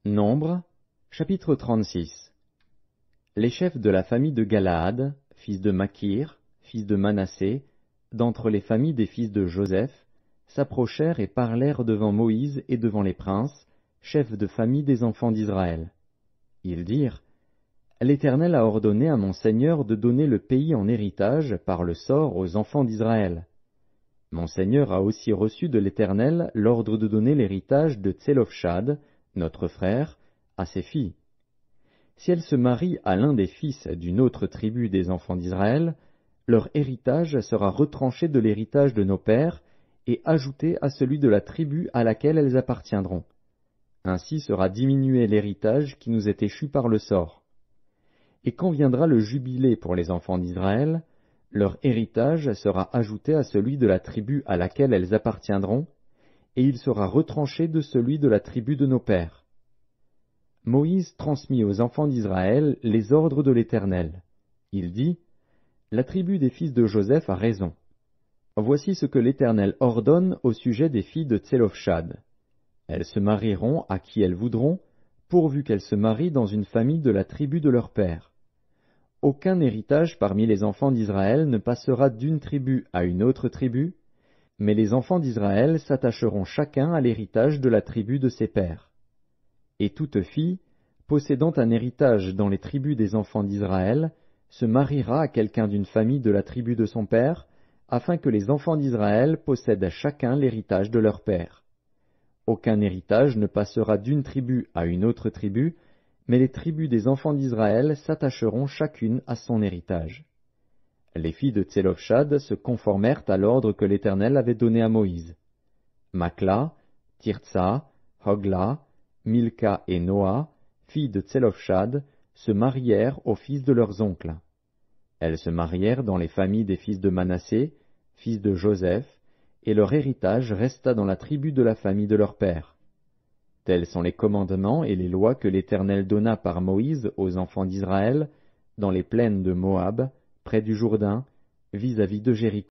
Nombres, chapitre 36. Les chefs de la famille de Galaad, fils de Makir, fils de Manassé, d'entre les familles des fils de Joseph, s'approchèrent et parlèrent devant Moïse et devant les princes, chefs de famille des enfants d'Israël. Ils dirent, « L'Éternel a ordonné à mon Seigneur de donner le pays en héritage par le sort aux enfants d'Israël. Mon Seigneur a aussi reçu de l'Éternel l'ordre de donner l'héritage de Tselophshad, notre frère, à ses filles. Si elles se marient à l'un des fils d'une autre tribu des enfants d'Israël, leur héritage sera retranché de l'héritage de nos pères et ajouté à celui de la tribu à laquelle elles appartiendront. Ainsi sera diminué l'héritage qui nous est échu par le sort. Et quand viendra le jubilé pour les enfants d'Israël, leur héritage sera ajouté à celui de la tribu à laquelle elles appartiendront, et il sera retranché de celui de la tribu de nos pères. » Moïse transmit aux enfants d'Israël les ordres de l'Éternel. Il dit, « La tribu des fils de Joseph a raison. Voici ce que l'Éternel ordonne au sujet des filles de Tselophshad. Elles se marieront à qui elles voudront, pourvu qu'elles se marient dans une famille de la tribu de leur père. Aucun héritage parmi les enfants d'Israël ne passera d'une tribu à une autre tribu, mais les enfants d'Israël s'attacheront chacun à l'héritage de la tribu de ses pères. Et toute fille, possédant un héritage dans les tribus des enfants d'Israël, se mariera à quelqu'un d'une famille de la tribu de son père, afin que les enfants d'Israël possèdent chacun l'héritage de leur père. Aucun héritage ne passera d'une tribu à une autre tribu, mais les tribus des enfants d'Israël s'attacheront chacune à son héritage. » Les filles de Tselophshad se conformèrent à l'ordre que l'Éternel avait donné à Moïse. Makla, Tirtsa, Hogla, Milka et Noa, filles de Tselophshad, se marièrent aux fils de leurs oncles. Elles se marièrent dans les familles des fils de Manassé, fils de Joseph, et leur héritage resta dans la tribu de la famille de leur père. Tels sont les commandements et les lois que l'Éternel donna par Moïse aux enfants d'Israël, dans les plaines de Moab, près du Jourdain, vis-à-vis de Jéricho.